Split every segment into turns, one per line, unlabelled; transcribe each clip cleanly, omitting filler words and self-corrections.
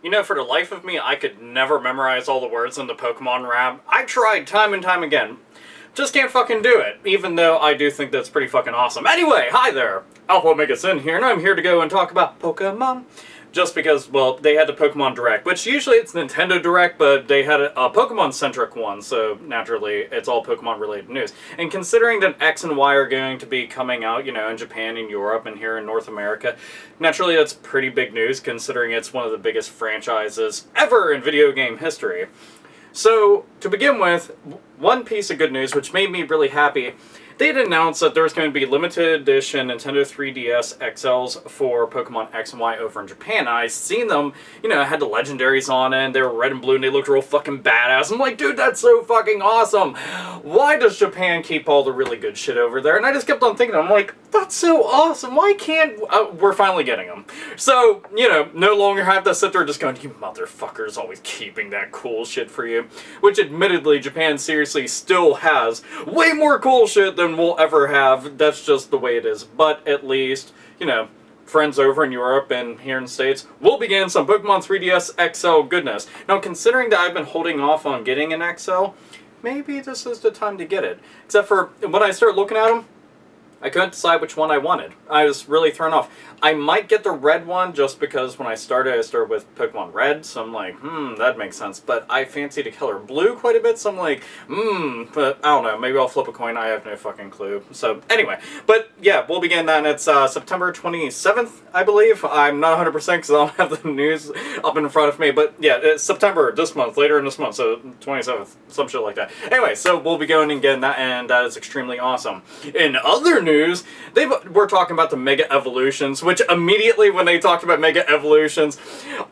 You know, for the life of me, I could never memorize all the words in the Pokemon rap. I tried time and time again. Just can't fucking do it, even though I do think that's pretty fucking awesome. Anyway, hi there! Alpha Omega Sin here, and I'm here to go and talk about Pokemon. Just because, well, they had the Pokemon Direct, which usually it's Nintendo Direct, but they had a Pokemon-centric one, so naturally it's all Pokemon-related news. And considering that X and Y are going to be coming out, you know, in Japan and Europe and here in North America, naturally that's pretty big news, considering it's one of the biggest franchises ever in video game history. So, to begin with, one piece of good news, which made me really happy, they had announced that there was going to be limited edition Nintendo 3DS XLs for Pokemon X and Y over in Japan. I seen them, you know, had the legendaries on it, and they were red and blue, and they looked real fucking badass. I'm like, dude, that's so fucking awesome! Why does Japan keep all the really good shit over there? And I just kept on thinking, I'm like, that's so awesome, why can't... we're finally getting them. So, you know, no longer have to sit there just going, you motherfuckers always keeping that cool shit for you. Which, admittedly, Japan seriously still has way more cool shit than we'll ever have. That's just the way it is. But at least, you know, friends over in Europe and here in the States will be getting some Pokemon 3DS XL goodness. Now, considering that I've been holding off on getting an XL, maybe this is the time to get it. Except for, when I started looking at them, I couldn't decide which one I wanted. I was really thrown off. I might get the red one just because when I started with Pokemon Red, so I'm like, that makes sense. But I fancy the color blue quite a bit, so I'm like, but I don't know, maybe I'll flip a coin, I have no fucking clue. So, anyway, but yeah, we'll begin that, and it's September 27th, I believe. I'm not 100% because I don't have the news up in front of me, but yeah, it's September this month, later in this month, so 27th, some shit like that. Anyway, so we'll be going and getting that, and that is extremely awesome. In other news, we're talking about the Mega Evolutions, which immediately when they talked about Mega Evolutions,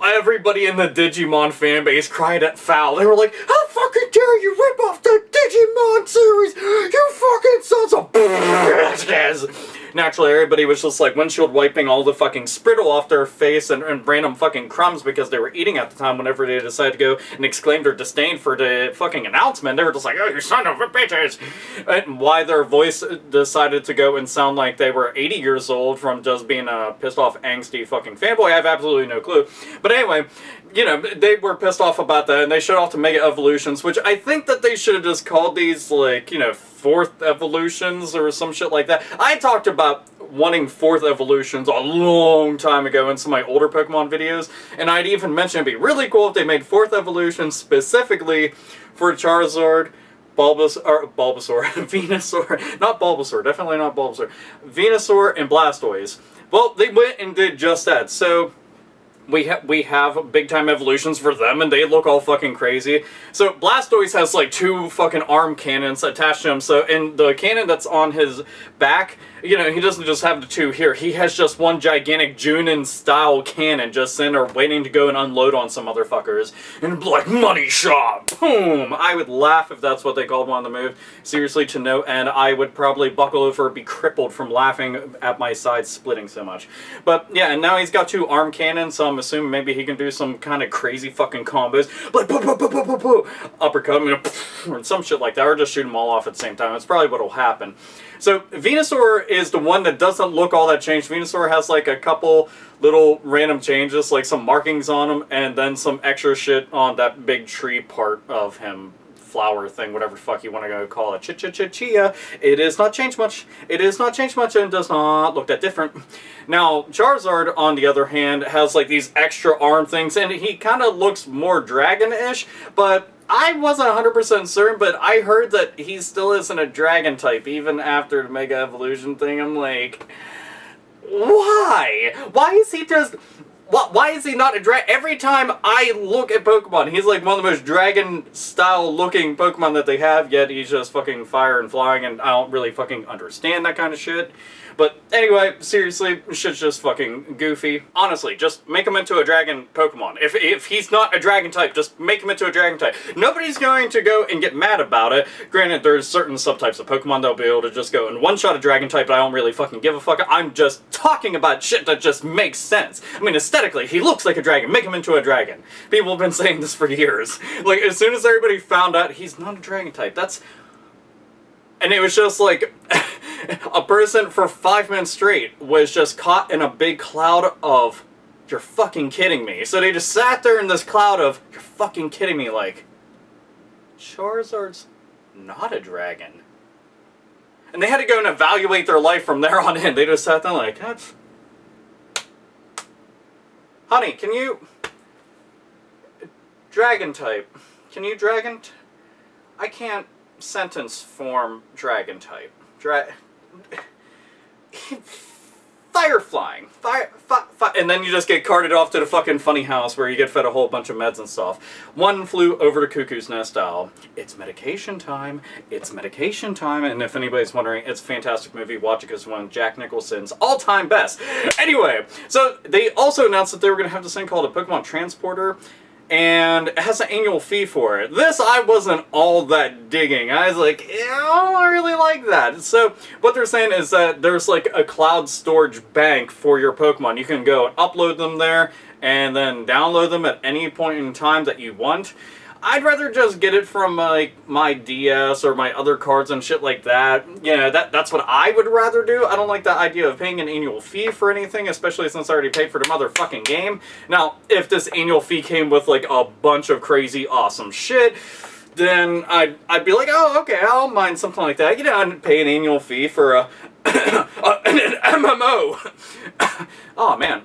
everybody in the Digimon fanbase cried at foul. They were like, how fucking dare you rip off the Digimon series, you fucking sons of bitches! Naturally, everybody was just like windshield wiping all the fucking sprittle off their face and random fucking crumbs because they were eating at the time whenever they decided to go and exclaim their disdain for the fucking announcement. They were just like, oh, you son of a bitches! And why their voice decided to go and sound like they were 80 years old from just being a pissed off, angsty fucking fanboy, I have absolutely no clue. But anyway, you know, they were pissed off about that, and they showed off the Mega Evolutions, which I think that they should have just called these, like, you know, fourth evolutions or some shit like that. I talked about wanting fourth evolutions a long time ago in some of my older Pokemon videos, and I'd even mentioned it'd be really cool if they made fourth evolutions specifically for Charizard, Bulbasaur, Venusaur, not Bulbasaur, definitely not Bulbasaur, Venusaur, and Blastoise. Well, they went and did just that, so we have big-time evolutions for them, and they look all fucking crazy. So Blastoise has, like, 2 fucking arm cannons attached to him, so in the cannon that's on his back, you know, he doesn't just have the 2 here. He has just one gigantic Junin-style cannon just sitting there waiting to go and unload on some motherfuckers. And like, money shot! Boom! I would laugh if that's what they called one of the moves. Seriously, to no end, I would probably buckle over and be crippled from laughing at my sides splitting so much. But yeah, and now he's got 2 arm cannons, so I'm assuming maybe he can do some kind of crazy fucking combos. Like, poo poo poo poo poo poo! Uppercut, you know, or some shit like that, or just shoot them all off at the same time. That's probably what'll happen. So, Venusaur is the one that doesn't look all that changed. Venusaur has like a couple little random changes, like some markings on him, and then some extra shit on that big tree part of him. Flower thing, whatever the fuck you want to go call it. Chia. It is not changed much. It is not changed much and does not look that different. Now, Charizard, on the other hand, has like these extra arm things, and he kind of looks more dragon-ish, but I wasn't 100% certain, but I heard that he still isn't a dragon type, even after the Mega Evolution thing. I'm like, why? Why is he just... Why is he not a dragon? Every time I look at Pokemon, he's like one of the most dragon-style looking Pokemon that they have, yet he's just fucking fire and flying, and I don't really fucking understand that kind of shit. But anyway, seriously, shit's just fucking goofy. Honestly, just make him into a dragon Pokemon. If he's not a dragon type, just make him into a dragon type. Nobody's going to go and get mad about it. Granted, there's certain subtypes of Pokemon that'll be able to just go and one-shot a dragon type, but I don't really fucking give a fuck. I'm just talking about shit that just makes sense. I mean, aesthetically, he looks like a dragon. Make him into a dragon. People have been saying this for years. Like, as soon as everybody found out he's not a dragon type, that's... And it was just like... a person for 5 minutes straight was just caught in a big cloud of you're fucking kidding me. So they just sat there in this cloud of, you're fucking kidding me, like, Charizard's not a dragon. And they had to go and evaluate their life from there on in. They just sat there like, that's... Honey, can you... Dragon type. Can you dragon... I can't sentence form dragon type. Fire flying. Fire, and then you just get carted off to the fucking funny house where you get fed a whole bunch of meds and stuff. One flew over the cuckoo's nest style. It's medication time. It's medication time. And if anybody's wondering, it's a fantastic movie. Watch it because it's one of Jack Nicholson's all-time best. Anyway, so they also announced that they were going to have this thing called a Pokemon Transporter. And it has an annual fee for it. This, I wasn't all that digging. I was like, yeah, I don't really like that. So, what they're saying is that there's like a cloud storage bank for your Pokemon. You can go and upload them there, and then download them at any point in time that you want. I'd rather just get it from like my DS or my other cards and shit like that. You know, that's what I would rather do. I don't like the idea of paying an annual fee for anything, especially since I already paid for the motherfucking game. Now, if this annual fee came with like a bunch of crazy awesome shit, then I'd be like, oh, okay, I'll mind something like that. You know, I'd pay an annual fee for an MMO. Oh, man.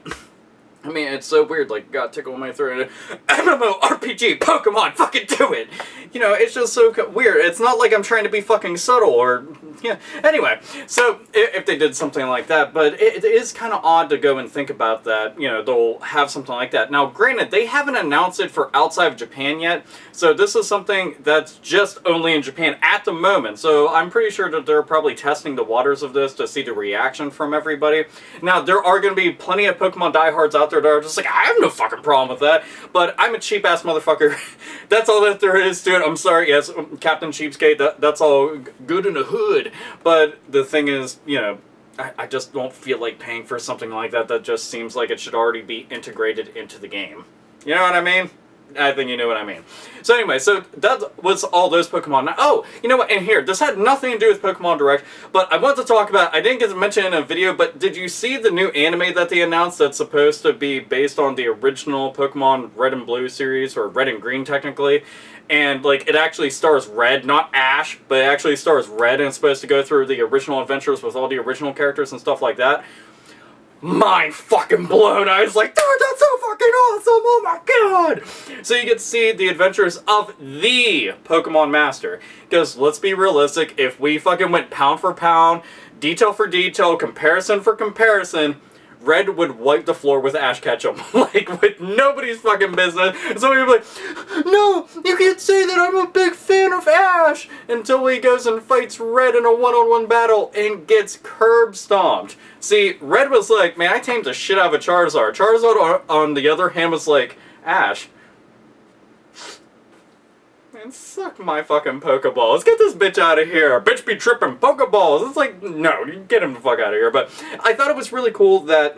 I mean, it's so weird, like, got tickle in my throat. MMORPG, Pokemon, fucking do it! You know, it's just so weird. It's not like I'm trying to be fucking subtle or... Yeah. Anyway, so if they did something like that, but it is kind of odd to go and think about that, you know, they'll have something like that. Now, granted, they haven't announced it for outside of Japan yet, so this is something that's just only in Japan at the moment, so I'm pretty sure that they're probably testing the waters of this to see the reaction from everybody. Now, there are going to be plenty of Pokemon diehards out there that are just like, I have no fucking problem with that, but I'm a cheap-ass motherfucker. That's all that there is to it. I'm sorry, yes, Captain Cheapskate, that's all good in the hood, but the thing is, you know, I just don't feel like paying for something like that. That just seems like it should already be integrated into the game. You know what I mean? I think you know what I mean. So anyway, so that was all those Pokemon. Now, oh, you know what, and here, this had nothing to do with Pokemon Direct, but I want to talk about, I didn't get to mention in a video, but did you see the new anime that they announced that's supposed to be based on the original Pokemon Red and Blue series, or Red and Green technically? And, like, it actually stars Red, not Ash, but it actually stars Red, and it's supposed to go through the original adventures with all the original characters and stuff like that. Mind fucking blown. I was like, dude, that's so fucking awesome, oh my god! So you get to see the adventures of the Pokemon Master. Because, let's be realistic, if we fucking went pound for pound, detail for detail, comparison for comparison, Red would wipe the floor with Ash Ketchum. Like, with nobody's fucking business. And somebody would be like, no, you can't say that, I'm a big fan of Ash! Until he goes and fights Red in a one-on-one battle and gets curb stomped. See, Red was like, man, I tamed the shit out of a Charizard. Charizard, on the other hand, was like, Ash, man, suck my fucking Pokeballs. Get this bitch out of here. Bitch be tripping Pokeballs. It's like, no, get him the fuck out of here. But I thought it was really cool that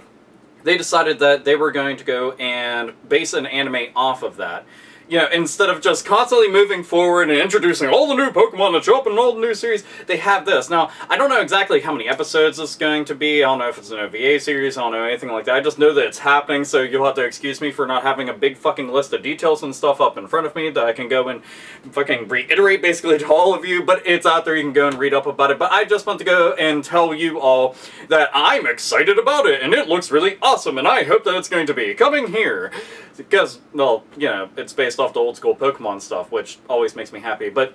they decided that they were going to go and base an anime off of that. You know, instead of just constantly moving forward and introducing all the new Pokemon that show up in all the new series, they have this. Now, I don't know exactly how many episodes it's going to be. I don't know if it's an OVA series. I don't know anything like that. I just know that it's happening, so you'll have to excuse me for not having a big fucking list of details and stuff up in front of me that I can go and fucking reiterate basically to all of you, but it's out there. You can go and read up about it. But I just want to go and tell you all that I'm excited about it, and it looks really awesome, and I hope that it's going to be coming here. Because, well, you know, it's based off the old school Pokemon stuff, which always makes me happy. But,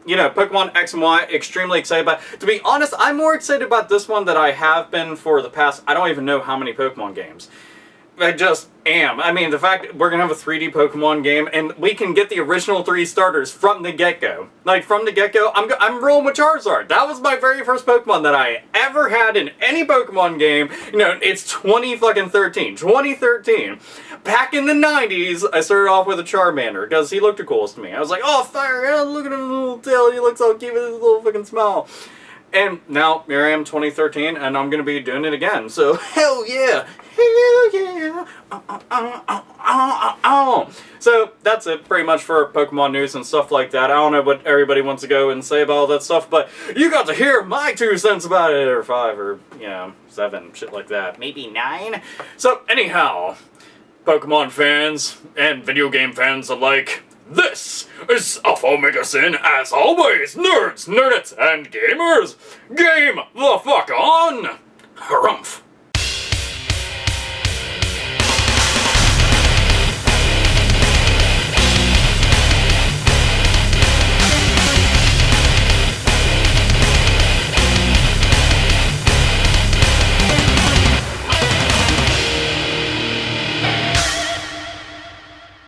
you know, Pokemon X and Y, extremely excited about. To be honest, I'm more excited about this one than I have been for the past, I don't even know how many Pokemon games. I just am. I mean, the fact that we're going to have a 3D Pokemon game, and we can get the original 3 starters from the get-go. Like, from the get-go, I'm rolling with Charizard. That was my very first Pokemon that I ever had in any Pokemon game. You know, it's 2013. Back in the 90s, I started off with a Charmander, because he looked the coolest to me. I was like, oh, fire, yeah, look at his little tail, he looks so cute with his little fucking smile. And now, here I am, 2013, and I'm going to be doing it again. So, hell yeah! Hell yeah! So, that's it pretty much for Pokemon news and stuff like that. I don't know what everybody wants to go and say about all that stuff, but you got to hear my 2 cents about it, or 5, or, you know, 7, shit like that. Maybe 9? So, anyhow, Pokemon fans and video game fans alike. This is Alpha Omega Sin, as always, nerds, nerdettes, and gamers. Game the fuck on! Harumph.